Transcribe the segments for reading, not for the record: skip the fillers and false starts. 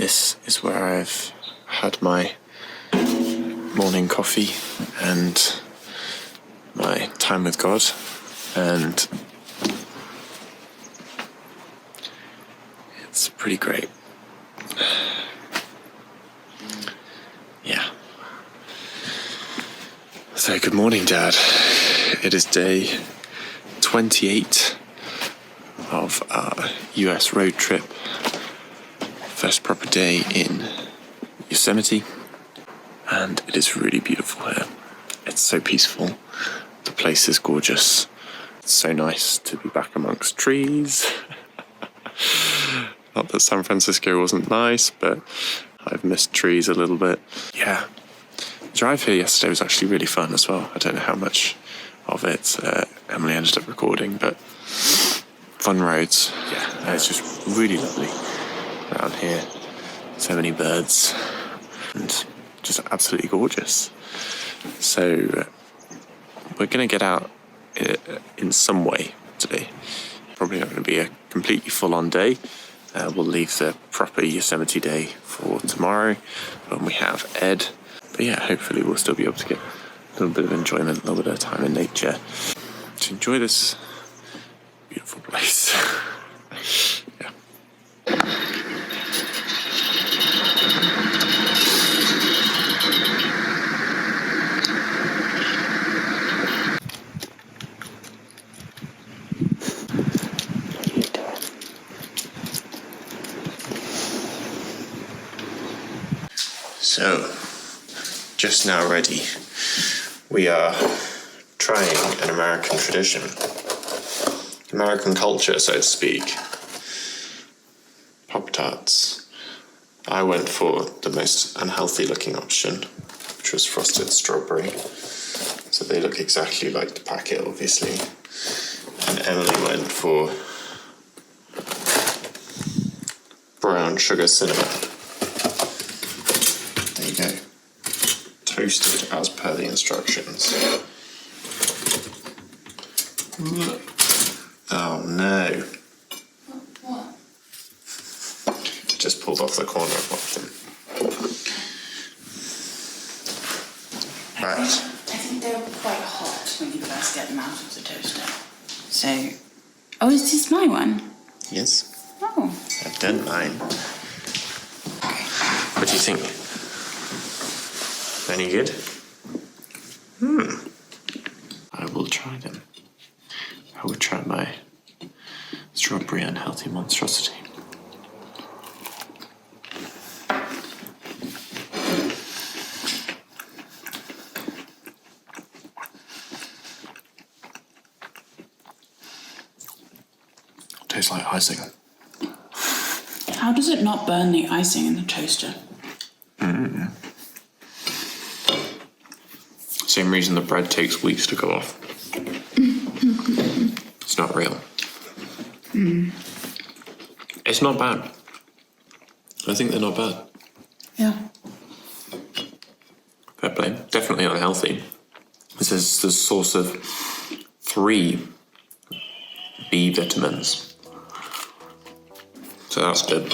This is where I've had my morning coffee and my time with God, and it's pretty great. Yeah. So good morning, Dad. It is day 28 of our US road trip. First proper day in Yosemite, and it is really beautiful here. It's so peaceful. The place is gorgeous. It's so nice to be back amongst trees. Not that San Francisco wasn't nice, but I've missed trees a little bit. Yeah. The drive here yesterday was actually really fun as well. I don't know how much of it Emily ended up recording, but fun roads. Yeah, it's just really lovely around here. So many birds and just absolutely gorgeous. So we're going to get out in some way today. Probably not going to be a completely full-on day. We'll leave the proper Yosemite day for tomorrow when we have Ed. But yeah, hopefully we'll still be able to get a little bit of enjoyment, a little bit of time in nature to enjoy this beautiful place. Yeah. So, just now ready. We are trying an American tradition. American culture, so to speak. Pop-Tarts. I went for the most unhealthy looking option, which was frosted strawberry. So they look exactly like the packet, obviously. And Emily went for brown sugar cinnamon. There you go. Toasted as per the instructions. Oh no. What? Just pulled off the corner of one of them. Right. I think they were quite hot when you first get them out of the toaster. So, oh, is this my one? Yes. Oh. I've done mine. Okay. What do you think? Any good? I will try them. I will try my strawberry unhealthy monstrosity. Tastes like icing. How does it not burn the icing in the toaster? Same reason the bread takes weeks to go off. It's not real. It's not bad. I think they're not bad. Yeah. Fair play. Definitely unhealthy. This is the source of 3 B vitamins. So that's good.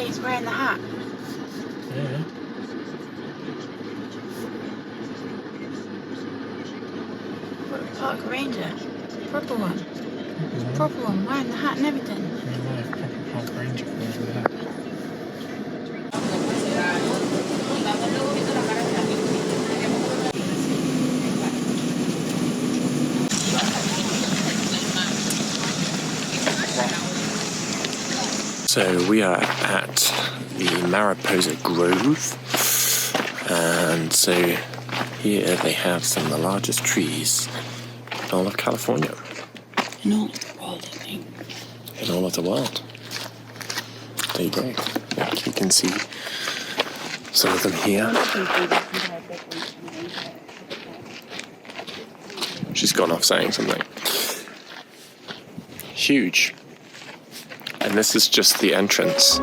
He's wearing the hat. Yeah. What, park ranger? Proper one. Proper one, wearing the hat and everything. Proper park ranger with that. So we are at the Mariposa Grove, and so here they have some of the largest trees in all of California. In all of the world, I think. In all of the world. There you go. You can see some of them here. She's gone off saying something. Huge. And this is just the entrance.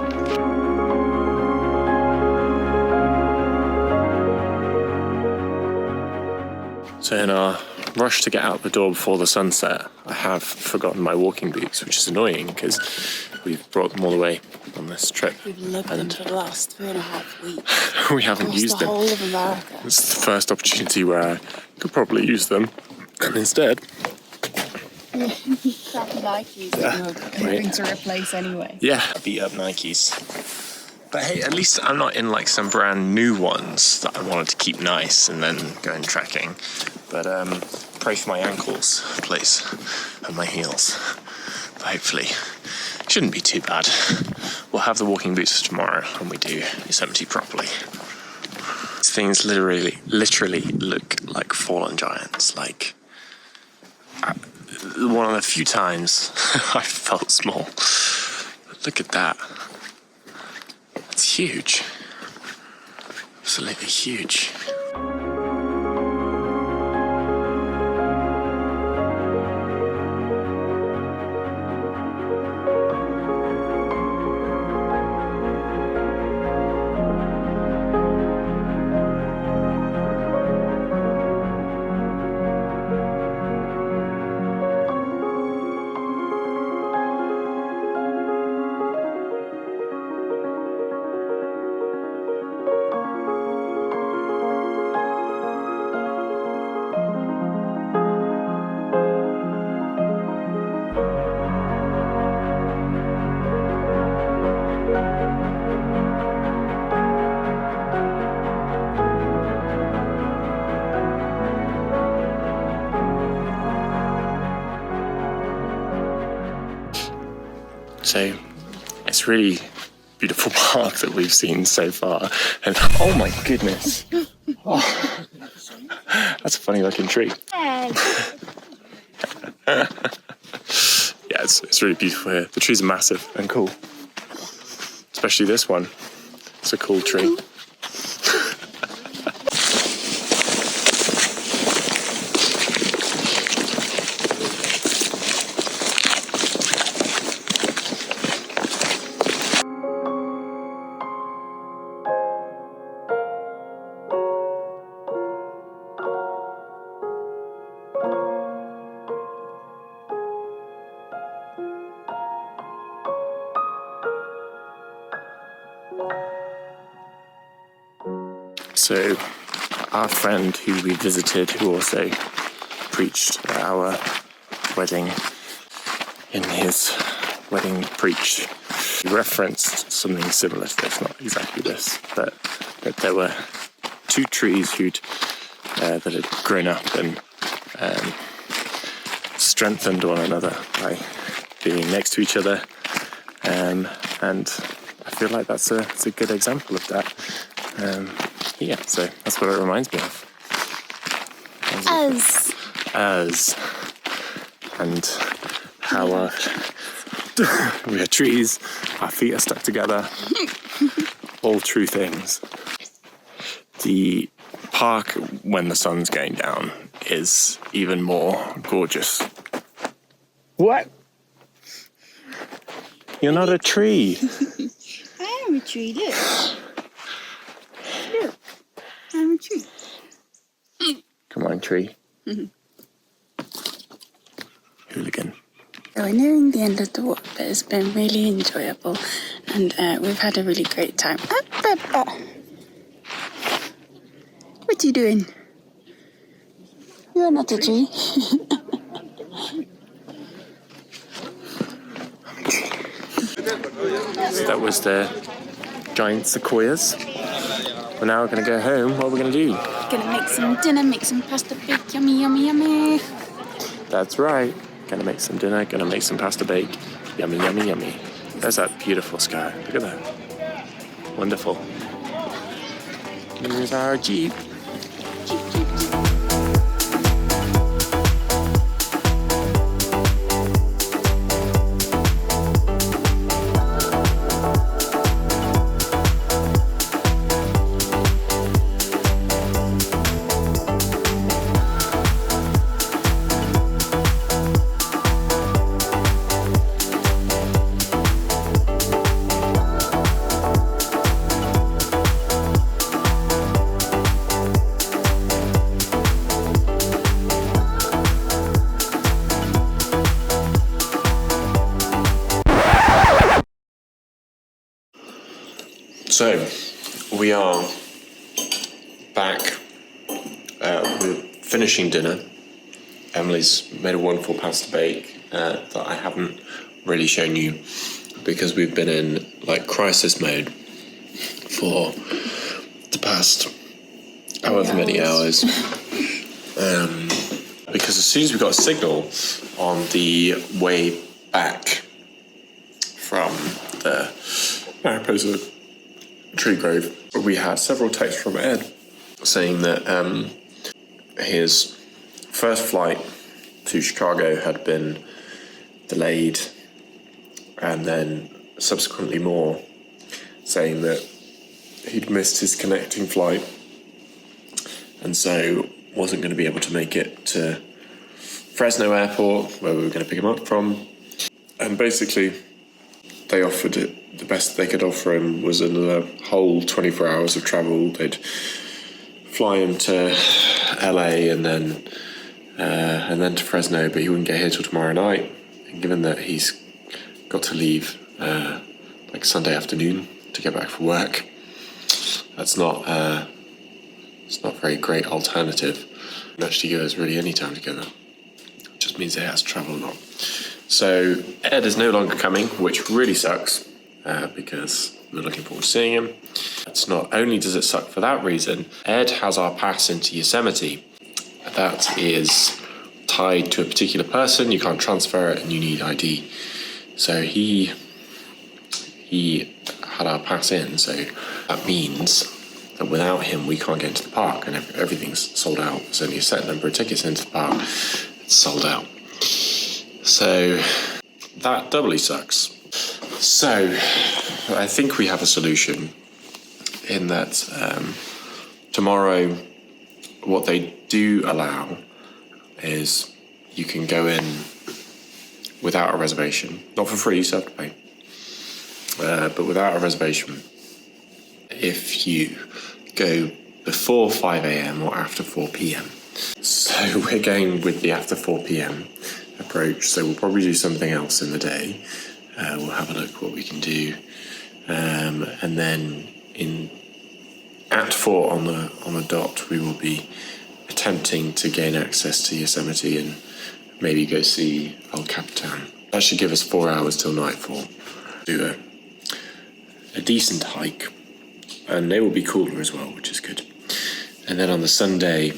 So in our rush to get out the door before the sunset, I have forgotten my walking boots, which is annoying because we've brought them all the way on this trip. We've lived them for the last 3.5 weeks. We haven't used them. The whole of America. It's the first opportunity where I could probably use them. And instead... Crappy Nikes that you're hoping to replace anyway. Yeah, beat up Nikes. But hey, at least I'm not in like some brand new ones that I wanted to keep nice and then go in trekking. But pray for my ankles, please, and my heels. But hopefully, it shouldn't be too bad. We'll have the walking boots tomorrow when we do Yosemite properly. These things literally look like fallen giants. Like one of the few times I felt small. But look at that. It's huge. Absolutely huge. So it's really beautiful park that we've seen so far. And oh my goodness. Oh, that's a funny looking tree. Yeah, it's really beautiful here. The trees are massive and cool. Especially this one. It's a cool tree. So our friend who we visited, who also preached at our wedding, in his wedding preach, he referenced something similar to this, not exactly this, but that there were two trees that had grown up and strengthened one another by being next to each other, and I feel like that's a good example of that. Yeah, so that's what it reminds me of. Us. And how we are trees, our feet are stuck together. All true things. The park, when the sun's going down, is even more gorgeous. What? You're not a tree. I am a tree, look. Look, I'm a tree. Come on, tree. Hooligan. So we're nearing the end of the walk, but it's been really enjoyable, and we've had a really great time. What are you doing? You're not a tree. So that was the giant sequoias. We're now going to go home. What are we going to do? Gonna make some dinner, make some pasta bake. Yummy, yummy, yummy. That's right. Gonna make some dinner, gonna make some pasta bake. Yummy, yummy, yummy. There's that beautiful sky. Look at that. Wonderful. Here's our Jeep. So, we are back. We're finishing dinner. Emily's made a wonderful pasta bake that I haven't really shown you because we've been in like crisis mode for the past however many hours. Because as soon as we got a signal on the way back from the Mariposa Tree Grove, we had several texts from Ed saying that his first flight to Chicago had been delayed, and then subsequently more, saying that he'd missed his connecting flight and so wasn't going to be able to make it to Fresno Airport, where we were going to pick him up from. And basically they offered it, the best they could offer him was another whole 24 hours of travel. They'd fly him to LA and then to Fresno, but he wouldn't get here till tomorrow night. And given that he's got to leave like Sunday afternoon to get back for work, that's not it's not a very great alternative. And actually give us really any time together. It just means they has to travel a lot. So Ed is no longer coming, which really sucks because we're looking forward to seeing him. It's not only does it suck for that reason, Ed has our pass into Yosemite. That is tied to a particular person. You can't transfer it and you need ID. So he had our pass in, so that means that without him we can't get into the park, and everything's sold out. There's only a set number of tickets into the park. It's sold out. So that doubly sucks. So I think we have a solution in that tomorrow what they do allow is you can go in without a reservation. Not for free, you still have to pay. But without a reservation, if you go before 5 a.m. or after 4 p.m. So we're going with the after 4 p.m. approach, so we'll probably do something else in the day. We'll have a look what we can do, and then at 4 on the dot we will be attempting to gain access to Yosemite and maybe go see El Capitan. That should give us 4 hours till nightfall. Do a decent hike, and they will be cooler as well, which is good. And then on the Sunday,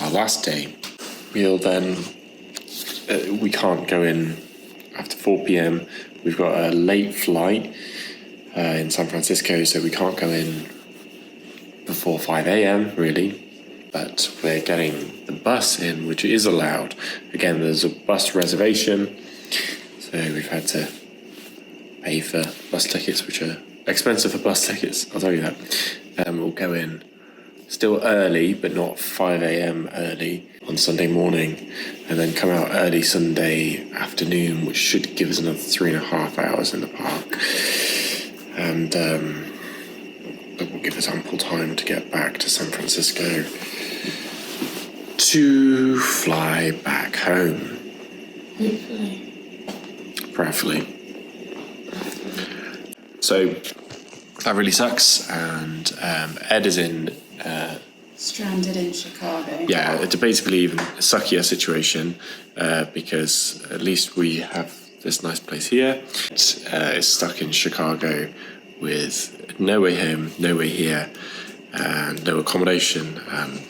our last day, we'll then we can't go in after 4 p.m. We've got a late flight in San Francisco, so we can't go in before 5 a.m. really. But we're getting the bus in, which is allowed. Again, there's a bus reservation, so we've had to pay for bus tickets, which are expensive for bus tickets, I'll tell you that. We'll go in still early, but not 5 a.m. early on Sunday morning, and then come out early Sunday afternoon, which should give us another 3.5 hours in the park. And that will give us ample time to get back to San Francisco to fly back home. Hopefully. Prayerfully. So that really sucks, and Ed is in Stranded in Chicago. yeah, it's basically even a suckier situation because at least we have this nice place here. It's stuck in Chicago with no way home, no way here, and no accommodation, and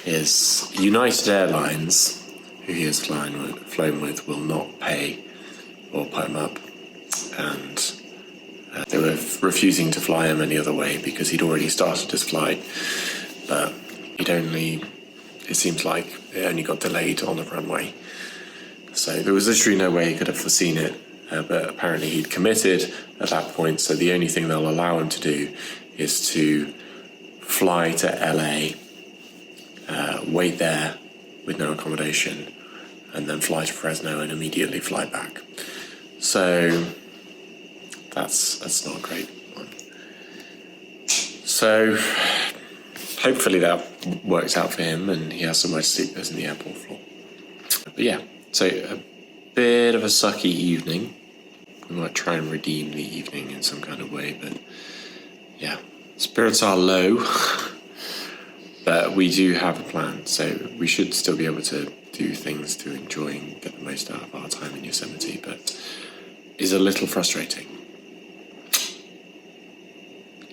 his United Airlines, who he has flown with, will not pay or put him up and they were refusing to fly him any other way because he'd already started his flight, but it seems like it only got delayed on the runway. So there was literally no way he could have foreseen it, but apparently he'd committed at that point, so the only thing they'll allow him to do is to fly to LA, wait there with no accommodation, and then fly to Fresno and immediately fly back. So that's not a great one. So hopefully that works out for him and he has somewhere to sleep that's in the airport floor. But yeah, so a bit of a sucky evening. We might try and redeem the evening in some kind of way, but yeah, spirits are low. But we do have a plan, so we should still be able to do things to enjoy and get the most out of our time in Yosemite, but is a little frustrating.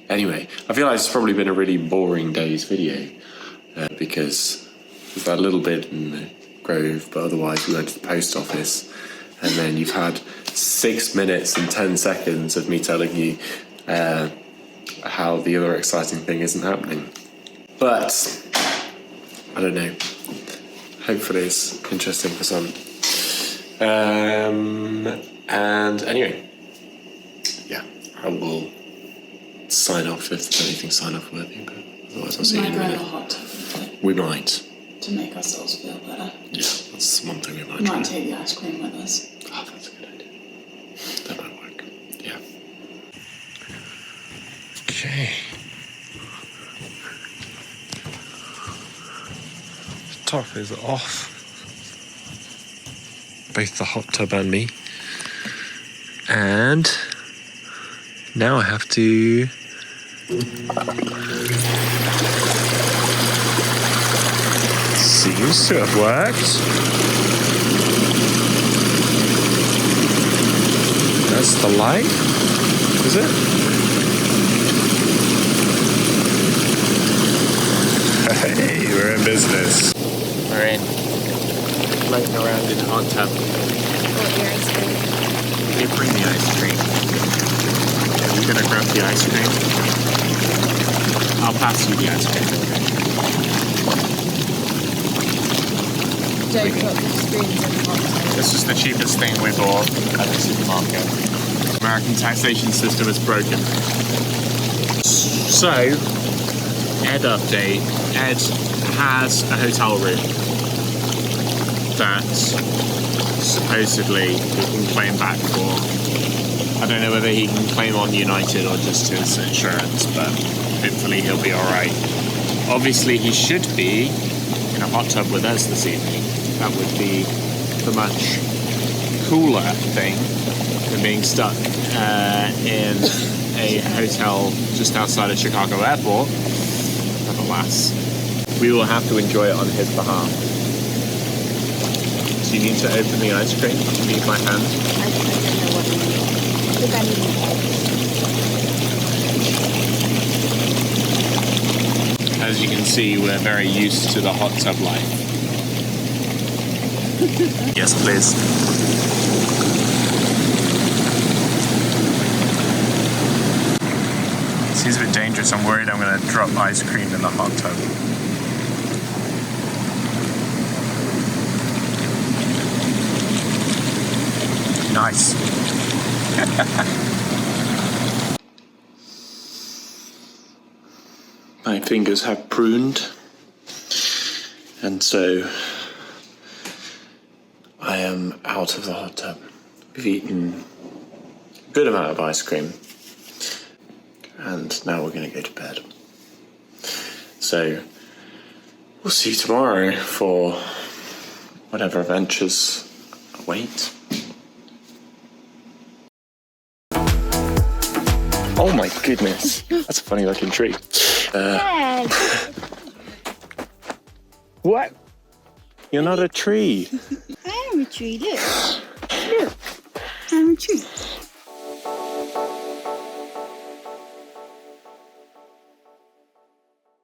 Anyway, I feel like it's probably been a really boring day's video because there's that little bit in the Grove, but otherwise we went to the post office, and then you've had 6 minutes and 10 seconds of me telling you how the other exciting thing isn't happening. But I don't know. Hopefully it's interesting for some. And anyway, yeah, I will sign off if there's anything sign off worthy, but otherwise I'll see you in a minute. Hot tub We might. to make ourselves feel better. Yeah, that's one thing we might We try. might take the ice cream with us. Oh, that's a good idea. That might work. Yeah. Okay. The top is off. Both the hot tub and me. And now I have to seems to have worked. That's the light, is it? Hey, we're in business. We're in. Floating around in the hot tub. You bring the ice cream. Are you gonna grab the ice cream? I'll pass you the ice cream. Don't put the screens in the hot tub. This is the cheapest thing we bought at the supermarket. American taxation system is broken. So, Ed update. Ed has a hotel room that supposedly he can claim back for. I don't know whether he can claim on United or just his insurance, but hopefully he'll be alright. Obviously he should be in a hot tub with us this evening. That would be the much cooler thing than being stuck in a hotel just outside of Chicago Airport. But alas, we will have to enjoy it on his behalf. Do you need to open the ice cream? Do you need my hand? I don't know what you need. I think I need help. As you can see, we're very used to the hot tub life. Yes, please. Seems a bit dangerous. I'm worried I'm going to drop ice cream in the hot tub. Nice. My fingers have pruned, and so I am out of the hot tub. We've eaten a good amount of ice cream, and now we're going to go to bed. So we'll see you tomorrow for whatever adventures await. Oh my goodness, that's a funny looking tree. What? You're not a tree. I am a tree, look. Look, I'm a tree.